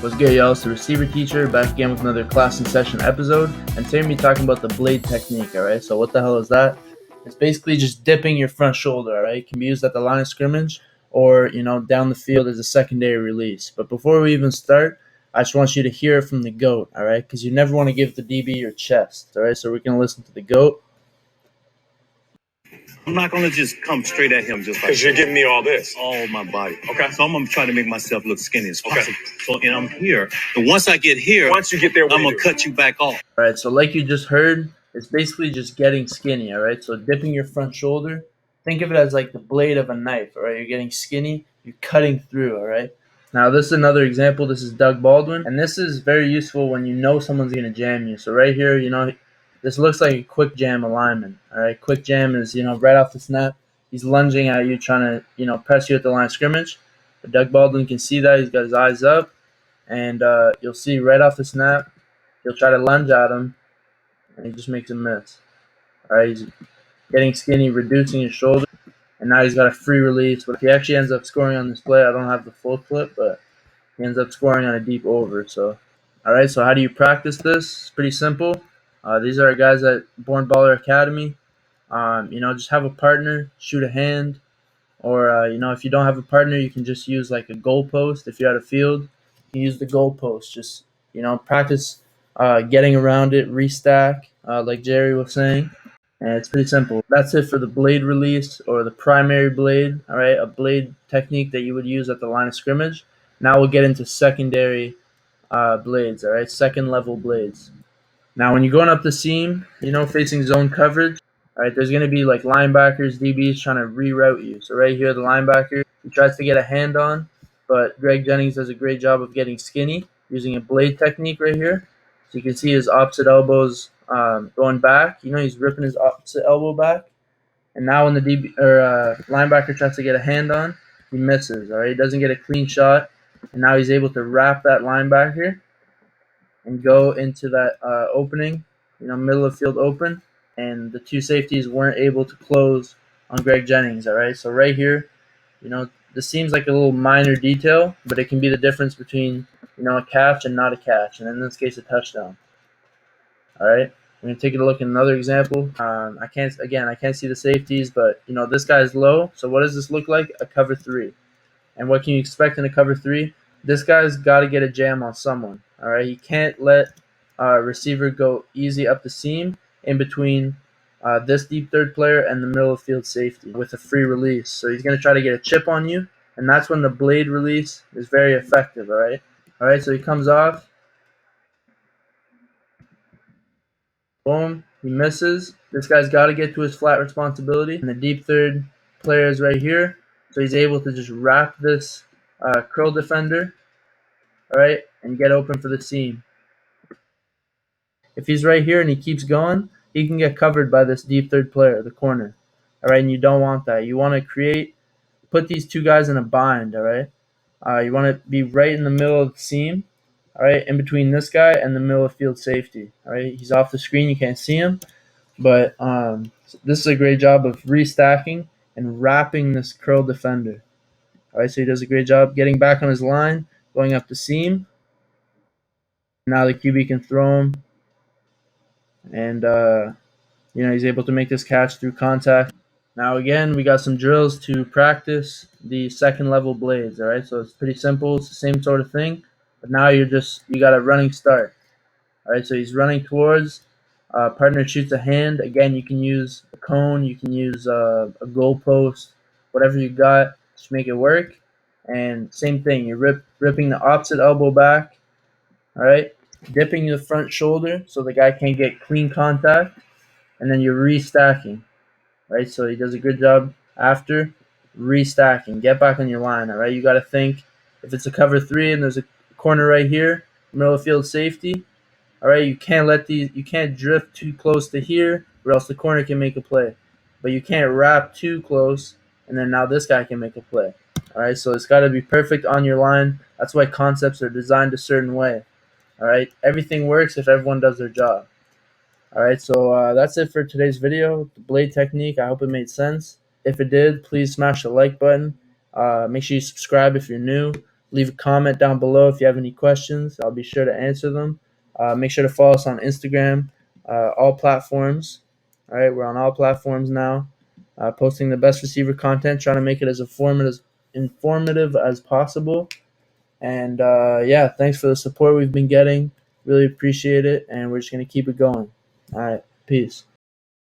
What's good, y'all? It's the Receiver Teacher back again with another class in session episode, and today we're going to be talking about the blade technique. Alright, so what the hell is that? It's basically just dipping your front shoulder. Alright, it can be used at the line of scrimmage or down the field as a secondary release. But before we even start, I just want you to hear it from the GOAT. Alright, because you never want to give the DB your chest. Alright, so we're going to listen to the GOAT. I'm not going to just come straight at him just like Because you're giving me all this. all my body. Okay. So I'm going to try to make myself look skinny as Okay. possible. So, and I'm here. And once I get here, Once you get there, I'm going to cut you back off. Alright, so like you just heard, it's basically just getting skinny. Alright, so dipping your front shoulder, think of it as like the blade of a knife. Alright, you're getting skinny, you're cutting through. Alright, now this is another example. This is Doug Baldwin, and this is very useful when you know someone's going to jam you. So right here, this looks like a quick jam alignment. Alright, quick jam is, right off the snap. He's lunging at you, trying to, press you at the line of scrimmage. But Doug Baldwin can see that. He's got his eyes up. And you'll see right off the snap, he'll try to lunge at him, and he just makes a miss. All right, he's getting skinny, reducing his shoulder, and now he's got a free release. But if he actually ends up scoring on this play, I don't have the full clip, but he ends up scoring on a deep over. So, all right, so how do you practice this? It's pretty simple. These are our guys at Born Baller Academy. Just have a partner, shoot a hand, or if you don't have a partner, you can just use like a goalpost. If you're at a field, you can use the goalpost. Just practice getting around it, restack, like Jerry was saying, and it's pretty simple. That's it for the blade release or the primary blade. All right, a blade technique that you would use at the line of scrimmage. Now we'll get into secondary blades. All right, second level blades. Now, when you're going up the seam, facing zone coverage, all right, there's going to be like linebackers, DBs trying to reroute you. So right here, the linebacker, he tries to get a hand on, but Greg Jennings does a great job of getting skinny using a blade technique right here. So you can see his opposite elbows going back. He's ripping his opposite elbow back. And now when the linebacker tries to get a hand on, he misses. All right, he doesn't get a clean shot. And now he's able to wrap that linebacker and go into that opening, middle of field open, and the two safeties weren't able to close on Greg Jennings. All right, so right here, this seems like a little minor detail, but it can be the difference between a catch and not a catch, and in this case, a touchdown. All right, we're gonna take a look at another example. I can't see the safeties, but this guy's low. So what does this look like? A cover three. And what can you expect in a cover three? This guy's got to get a jam on someone. All right, he can't let receiver go easy up the seam in between this deep third player and the middle of field safety with a free release. So he's going to try to get a chip on you, and that's when the blade release is very effective. All right, so he comes off. Boom, he misses. This guy's got to get to his flat responsibility, and the deep third player is right here. So he's able to just wrap this curl defender, all right, and get open for the seam. If he's right here and he keeps going, he can get covered by this deep third player, the corner, all right, and you don't want that. You want to put these two guys in a bind, all right. You want to be right in the middle of the seam, all right, in between this guy and the middle of field safety, all right. He's off the screen, you can't see him, but this is a great job of restacking and wrapping this curl defender. All right, so he does a great job getting back on his line, going up the seam. Now the QB can throw him, and he's able to make this catch through contact. Now again, we got some drills to practice the second level blades. All right, so it's pretty simple. It's the same sort of thing, but now you got a running start. All right, so he's running towards. Partner shoots a hand. Again, you can use a cone, you can use a goalpost, whatever you got, just make it work. And same thing, you're ripping the opposite elbow back, all right, dipping the front shoulder so the guy can't get clean contact, and then you're restacking, right? So he does a good job after restacking. Get back on your line, all right? You got to think, if it's a cover three and there's a corner right here, middle of field safety, all right, you can't drift too close to here, or else the corner can make a play. But you can't wrap too close, and then now this guy can make a play. All right, so it's got to be perfect on your line. That's why concepts are designed a certain way. All right, everything works if everyone does their job. All right, so that's it for today's video, the blade technique. I hope it made sense. If it did, please smash the like button. Make sure you subscribe if you're new. Leave a comment down below if you have any questions. I'll be sure to answer them. Make sure to follow us on Instagram, all platforms. All right, we're on all platforms now, posting the best receiver content, trying to make it as informative as possible. And yeah, thanks for the support we've been getting. Really appreciate it, and we're just gonna keep it going. All right, peace.